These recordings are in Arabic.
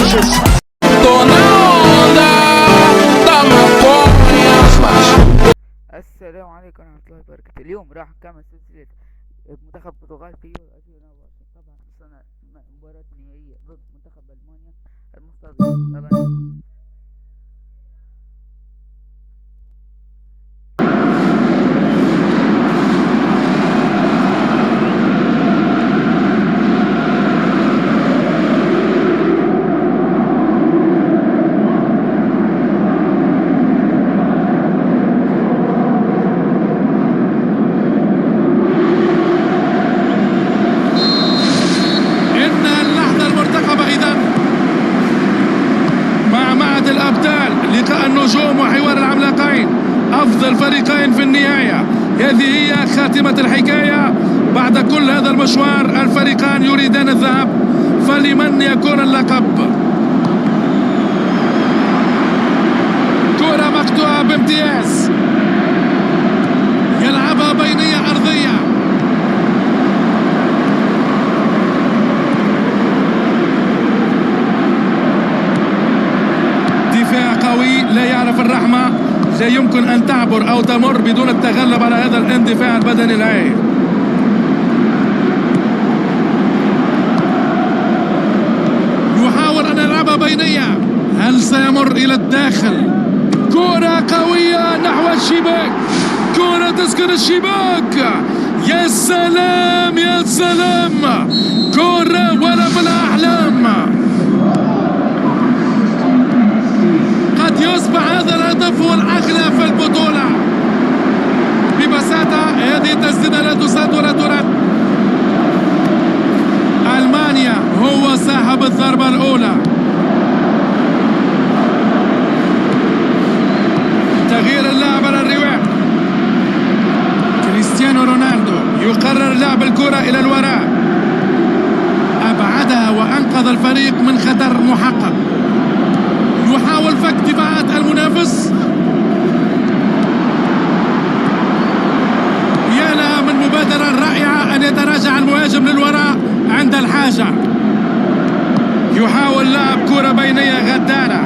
Tô na onda da maconha. السلام عليكم ورحمة الله وبركاته. اليوم راح نكمل سلسلة منتخب البرتغال في يورو 2024. طبعا وصلنا مباراة نهائية ضد منتخب ألمانيا المستضيف. طبعا لقاء النجوم وحوار العملاقين أفضل فريقين في النهاية. هذه هي خاتمة الحكاية. بعد كل هذا المشوار الفريقان يريدان الذهب، فلمن يكون اللقب؟ كرة مقطوعة بامتياز، يلعبها بينية أرضية. قوي لا يعرف الرحمة، لا يمكن أن تعبر أو تمر بدون التغلب على هذا الاندفاع البدني الهائل. يحاول أن يلعبها بينية، هل سيمر إلى الداخل؟ كرة قوية نحو الشباك، كرة تسكن الشباك. يا سلام يا سلام، كرة ولا في الأحلام. قد يصبح هذا الهدف هو الأغلى في البطولة ببساطة. هذه التسديدة لا تصد ولا ترد. ألمانيا هو صاحب الضربة الأولى. تغيير اللعب على الرواق. كريستيانو رونالدو يقرر لعب الكرة إلى الوراء، أبعدها وأنقذ الفريق من خطر محقق. يحاول فك دفاعات المنافس. يا لها من مبادرة رائعة أن يتراجع المهاجم للوراء عند الحاجة. يحاول لعب كرة بينية غدارة.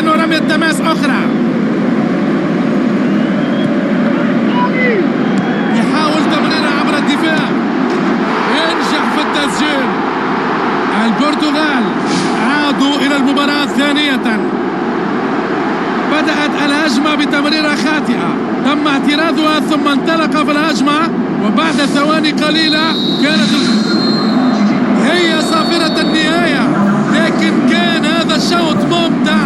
ورمية تماس أخرى. يحاول تمريرها عبر الدفاع، ينجح في التسجيل. البرتغال عادوا إلى المباراة ثانية. بدأت الهجمة بتمريرة خاطئة، تم اعتراضها ثم انطلق في الهجمة، وبعد ثواني قليلة كانت هي صافرة النهاية. لكن كان هذا الشوط ممتع.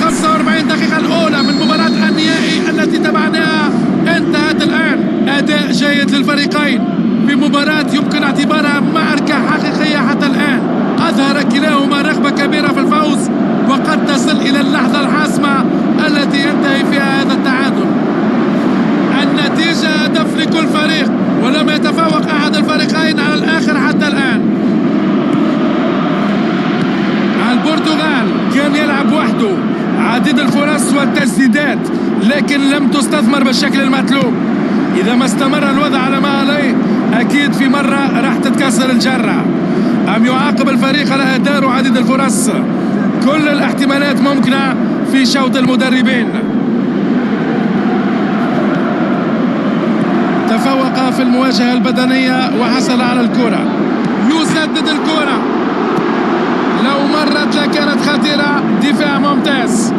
45 دقيقة الأولى من مباراة النهائي التي تابعناها انتهت الآن. أداء جيد للفريقين في مباراة يمكن اعتبارها معركة حقيقية حتى الآن. أظهر كلاهما رغبة كبيرة في الفوز، وقد تصل إلى اللحظة الحاسمة التي ينتهي فيها هذا التعادل. النتيجة هدف لكل فريق، ولم يتفوق أحد الفريقين على الآخر حتى الآن. البرتغال كان يلعب وحده، عديد الفرص والتسديدات، لكن لم تستثمر بالشكل المطلوب. إذا ما استمر الوضع على ما عليه أكيد في مرة راح تتكسر الجرة. أم يعاقب الفريق على إهدار عديد الفرص. كل الاحتمالات ممكنة في شوط المدربين. تفوق في المواجهة البدنية وحصل على الكرة. يسدد الكرة، لو مرت لكانت خطيرة. دفاع ممتاز،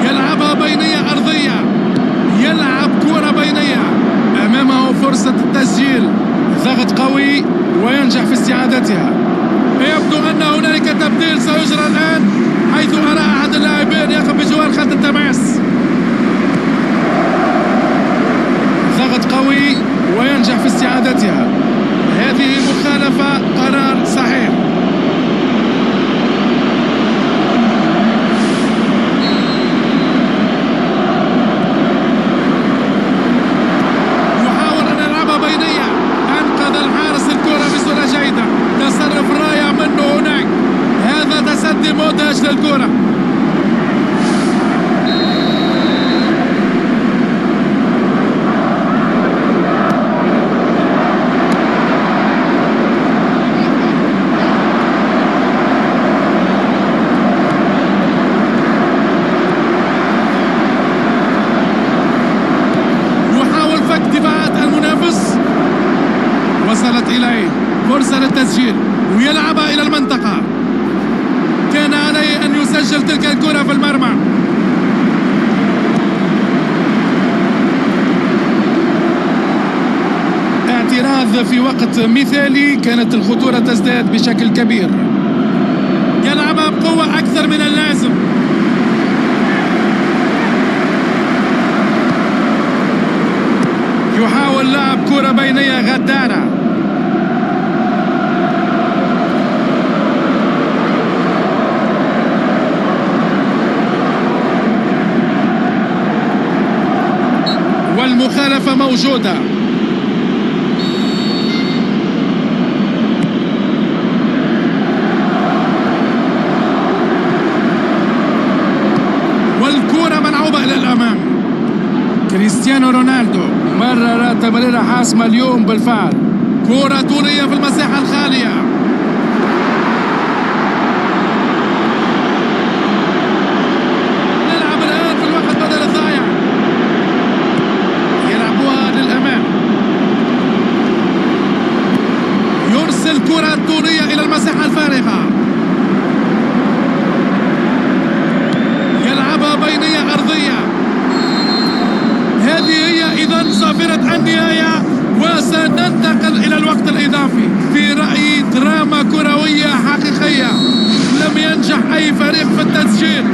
يلعبها بينية ضغط قوي وينجح في استعادتها. يبدو أن هنالك تبديل سيجرى الآن، حيث أرى أحد اللاعبين يقف بجوار خط التماس. ضغط قوي وينجح في استعادتها. هذه مخالفة، قرار صحيح. يحاول أن يلعبها بينية، أنقذ الحارس الكرة بصورة جيدة. تصرف رائع منه هناك، هذا تصدي مدهش للكرة. وصلت إليه فرصة للتسجيل ويلعبها إلى المنطقة. كان عليه أن يسجل تلك الكرة في المرمى. اعتراض في وقت مثالي، كانت الخطورة تزداد بشكل كبير. يلعبها بقوة أكثر من اللازم. يحاول لعب كرة بينية غدارة. والمخالفة موجودة. والكرة ملعوبة إلى الأمام. كريستيانو رونالدو مرر تمريرة حاسمة اليوم بالفعل. كرة طولية في المساحة الخالية. نلعب الآن في الوقت بدل الضايع. يلعبوها للأمام. يرسل كرة طولية إلى المساحة الفارغة. يلعبها بينية أرضية. هذه هي إذن صافرة النهاية، وسننتقل إلى الوقت الإضافي. في رأيي دراما كروية حقيقية. لم ينجح أي فريق في التسجيل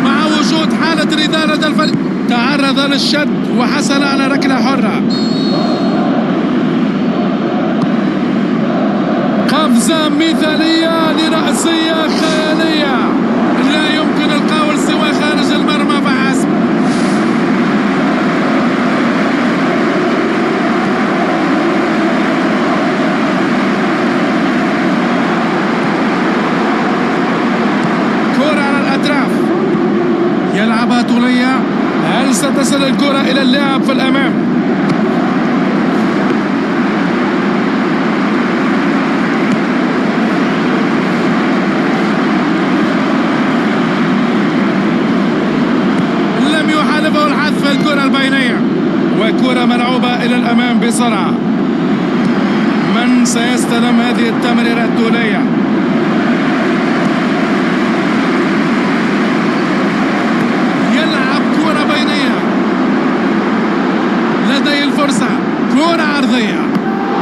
مع وجود حالة رضا لدى الفريق. تعرض للشد وحصل على ركلة حرة. قفزة مثالية لرأسية خيالية، لا يمكن القول سوى خارج المرمى فحسب. يلعبها طولية. هل ستصل الكرة إلى اللاعب في الأمام؟ لم يحالفه الحظ في الكرة البينية، وكرة ملعوبة إلى الأمام بسرعة. من سيستلم هذه التمريرة الطولية؟ لديه الفرصة. كرة عرضية،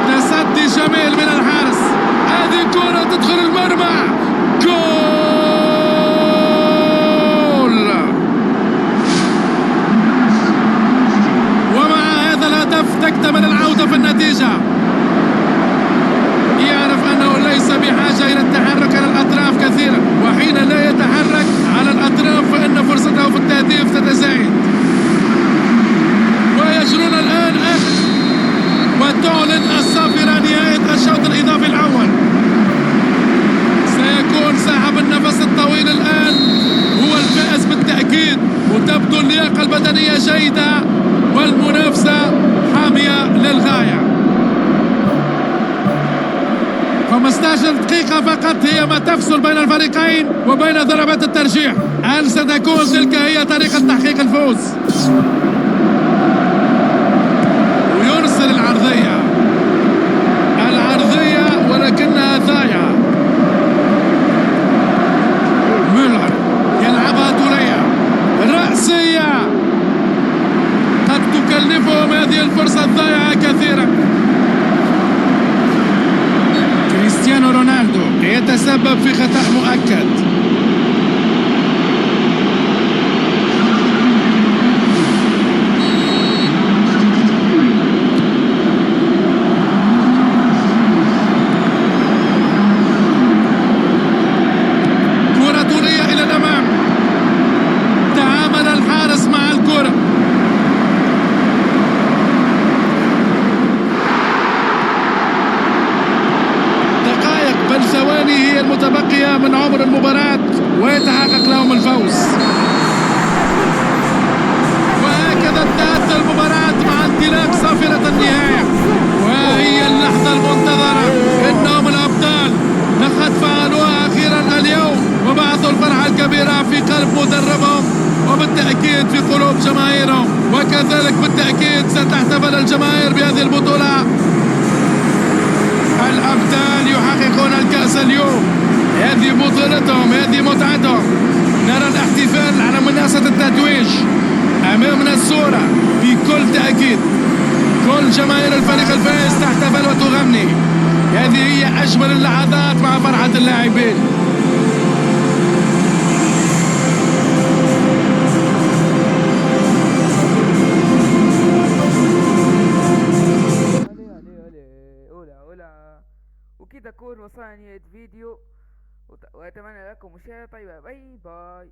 تصدي جميل من الحارس. هذه كرة تدخل المرمى. جول! ومع هذا الهدف تكتمل العودة في النتيجة. يعرف أنه ليس بحاجة إلى التحرك على الأطراف كثيرا، وحين لا يتحرك على الأطراف فإن فرصته في التهديف تتزايد. ويجرون الآن وتعلن الصافرة نهاية الشوط الإضافي الأول. سيكون ساحب النفس الطويل الآن هو الفائز بالتأكيد، وتبدو اللياقة البدنية جيدة والمنافسة حامية للغاية. 15 دقيقة فقط هي ما تفصل بين الفريقين وبين ضربات الترجيح. هل ستكون تلك هي طريقة تحقيق الفوز؟ ويرسل العرضية ولكنها ضايعة. مولر يلعبها طولية رأسية، قد تكلفهم هذه الفرصة الضائعة كثيرا. لهم الفوز. وهكذا انتهت المباراة مع انطلاق صافرة النهاية، وهي اللحظة المنتظرة. إنهم الأبطال، لقد فعلوها أخيرا اليوم وبعثوا الفرحة الكبيرة في قلب مدربهم وبالتأكيد في قلوب جماهيرهم، وكذلك بالتأكيد ستحتفل الجماهير بهذه البطولة. الأبطال يحققون الكأس اليوم، هذه بطولتهم، هذه متعتهم. نرى الاحتفال على منصة التتويج أمامنا الصورة بكل تأكيد. كل جماهير الفريق الفائز تحتفل وتغني. هذه هي أجمل اللحظات مع فرحة اللاعبين. وكده تكون وصلنا نهاية فيديو، وأتمنى لكم مشاهدة طيبة. باي باي.